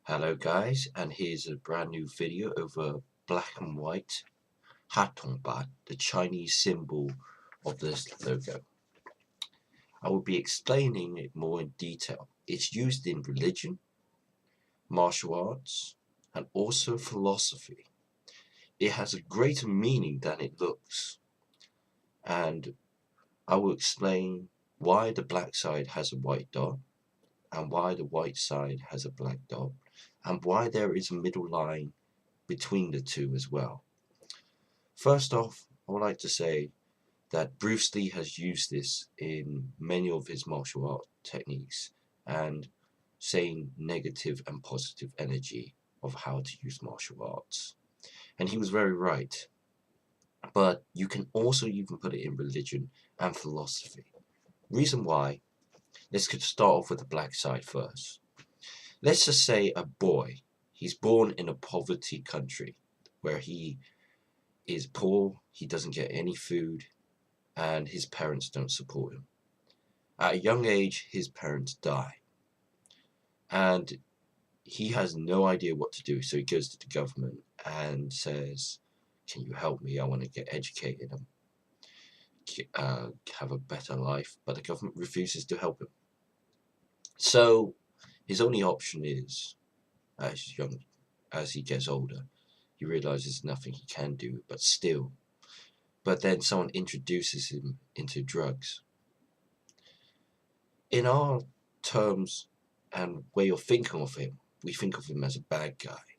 Hello guys, and here's a brand new video over black and white Hatongbat, the Chinese symbol of this logo. I will be explaining it more in detail. It's used in religion, martial arts, and also philosophy. It has a greater meaning than it looks, and I will explain why the black side has a white dot, and why the white side has a black dot, and why there is a middle line between the two as well. First off, I would like to say that Bruce Lee has used this in many of his martial art techniques and saying negative and positive energy of how to use martial arts. And he was very right. But you can also even put it in religion and philosophy. Reason why, let's start off with the black side first. Let's just say a boy, he's born in a poverty country where he is poor, he doesn't get any food, and his parents don't support him. At a young age, his parents die, and he has no idea what to do, so he goes to the government and says, can you help me? I want to get educated and have a better life, but the government refuses to help him. So his only option is, as he gets older, he realizes nothing he can do, but then someone introduces him into drugs. In our terms and way of thinking of him, we think of him as a bad guy.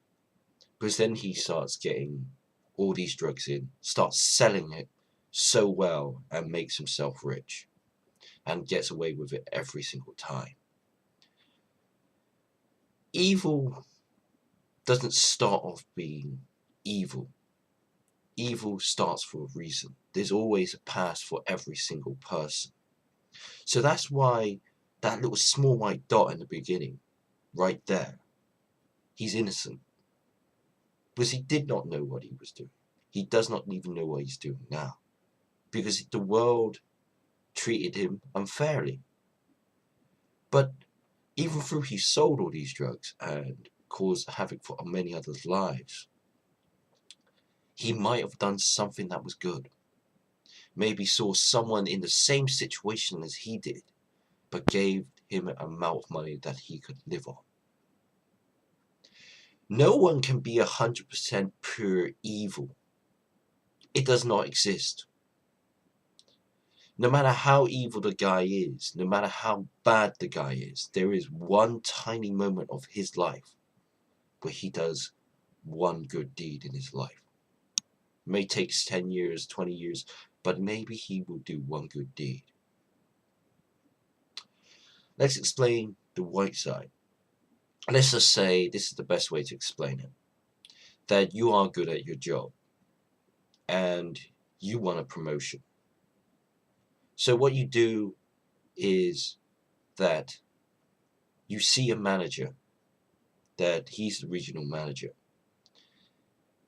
Because then he starts getting all these drugs in, starts selling it so well and makes himself rich and gets away with it every single time. Evil doesn't start off being evil. Evil starts for a reason. There's always a past for every single person. So that's why that little small white dot in the beginning, right there, he's innocent. Because he did not know what he was doing. He does not even know what he's doing now. Because the world treated him unfairly. But even though he sold all these drugs and caused havoc for many others' lives, he might have done something that was good. Maybe saw someone in the same situation as he did, but gave him an amount of money that he could live on. No one can be 100% pure evil. It does not exist. No matter how evil the guy is, no matter how bad the guy is, there is one tiny moment of his life where he does one good deed in his life. It may take 10 years, 20 years, but maybe he will do one good deed. Let's explain the white side. Let's just say, this is the best way to explain it, that you are good at your job and you want a promotion. So what you do is that you see a manager, that he's the regional manager,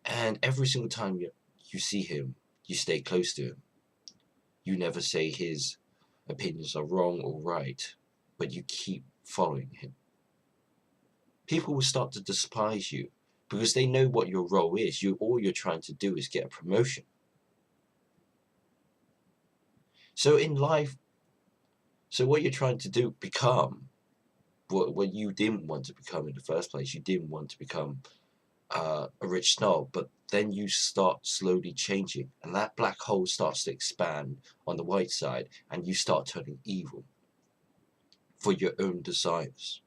and every single time you see him, you stay close to him. You never say his opinions are wrong or right, but you keep following him. People will start to despise you because they know what your role is. All you're trying to do is get a promotion. So in life, what you're trying to do, become what you didn't want to become in the first place. You didn't want to become a rich snob, but then you start slowly changing, and that black hole starts to expand on the white side, and you start turning evil for your own desires.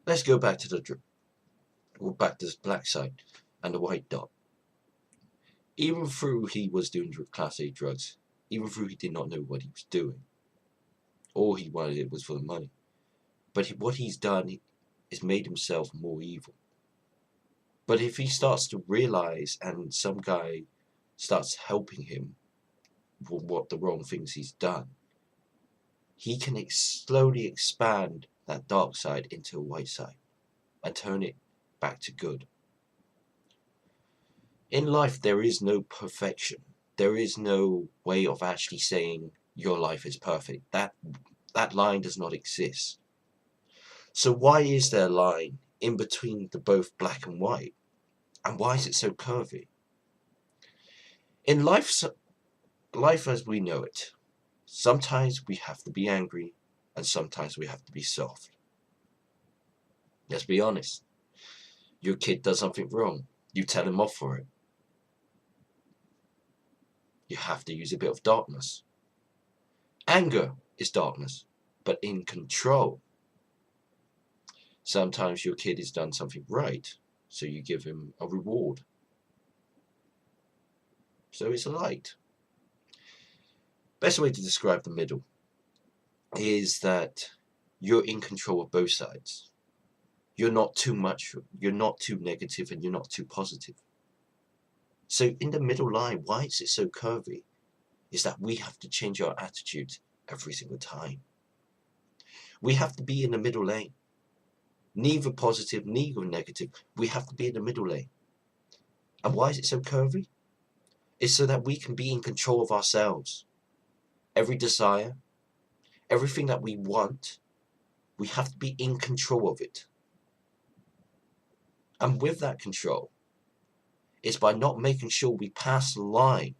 Let's go back to the black side and the white dot. Even though he was doing Class A drugs, even though he did not know what he was doing, all he wanted it was for the money. But what he's done is made himself more evil. But if he starts to realize, and some guy starts helping him for what the wrong things he's done, he can slowly expand that dark side into a white side and turn it back to good. In life, there is no perfection. There is no way of actually saying your life is perfect. That line does not exist. So why is there a line in between the both black and white? And why is it so curvy? In life as we know it, sometimes we have to be angry and sometimes we have to be soft. Let's be honest. Your kid does something wrong. You tell him off for it. You have to use a bit of darkness. Anger is darkness, but in control. Sometimes your kid has done something right, so you give him a reward. So it's a light. Best way to describe the middle is that you're in control of both sides. You're not too much, you're not too negative, and you're not too positive. So in the middle line, why is it so curvy? Is that we have to change our attitude every single time. We have to be in the middle lane. Neither positive, neither negative. We have to be in the middle lane. And why is it so curvy? It's so that we can be in control of ourselves. Every desire, everything that we want, we have to be in control of it. And with that control, it's by not making sure we pass the line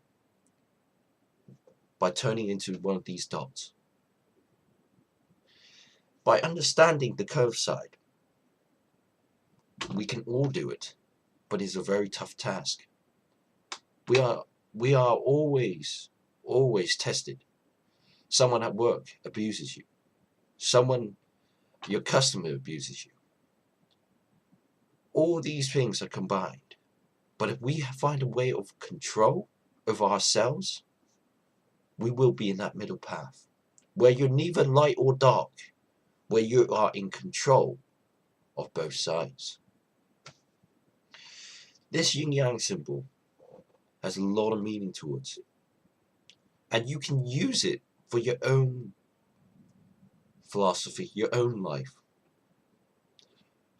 by turning into one of these dots. By understanding the curved side, we can all do it, but it's a very tough task. We are always tested. Someone at work abuses you. Your customer abuses you. All these things are combined. But if we find a way of control over ourselves, we will be in that middle path, where you're neither light or dark, where you are in control of both sides. This yin-yang symbol has a lot of meaning towards it. And you can use it for your own philosophy, your own life.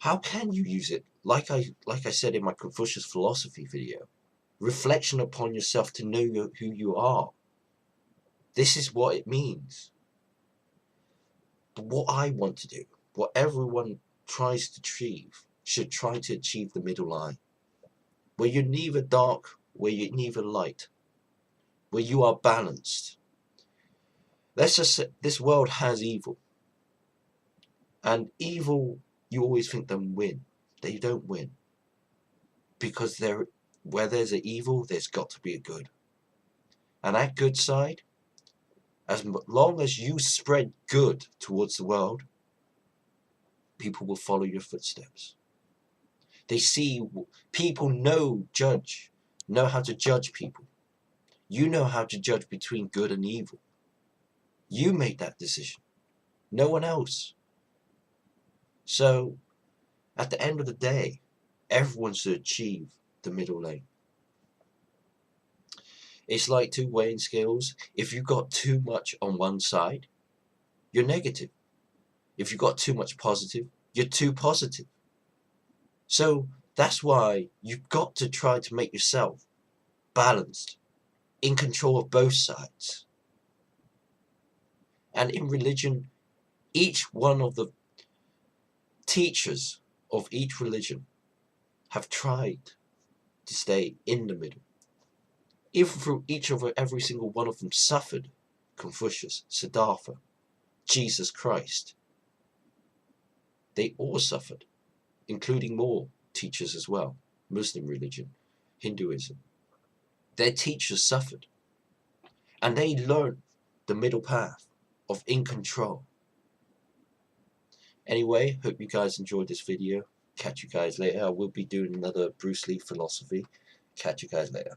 How can you use it? Like I said in my Confucius philosophy video, reflection upon yourself to know who you are. This is what it means. But what I want to do, what everyone tries to achieve, should try to achieve the middle line, where you're neither dark, where you're neither light, where you are balanced. Let's just say this world has evil. And evil, you always think them win. They don't win. Because where there's an evil, there's got to be a good. And that good side, as long as you spread good towards the world, people will follow your footsteps. They see, people know how to judge people. You know how to judge between good and evil. You make that decision. No one else. So, at the end of the day, everyone should achieve the middle lane. It's like two weighing scales. If you got too much on one side, you're negative. If you got too much positive, you're too positive. So that's why you've got to try to make yourself balanced, in control of both sides. And in religion, each one of the teachers of each religion have tried to stay in the middle. Even through every single one of them suffered. Confucius, Siddhartha, Jesus Christ. They all suffered, including more teachers as well. Muslim religion, Hinduism. Their teachers suffered. And they learned the middle path of in control. Anyway, hope you guys enjoyed this video. Catch you guys later. I will be doing another Bruce Lee philosophy. Catch you guys later.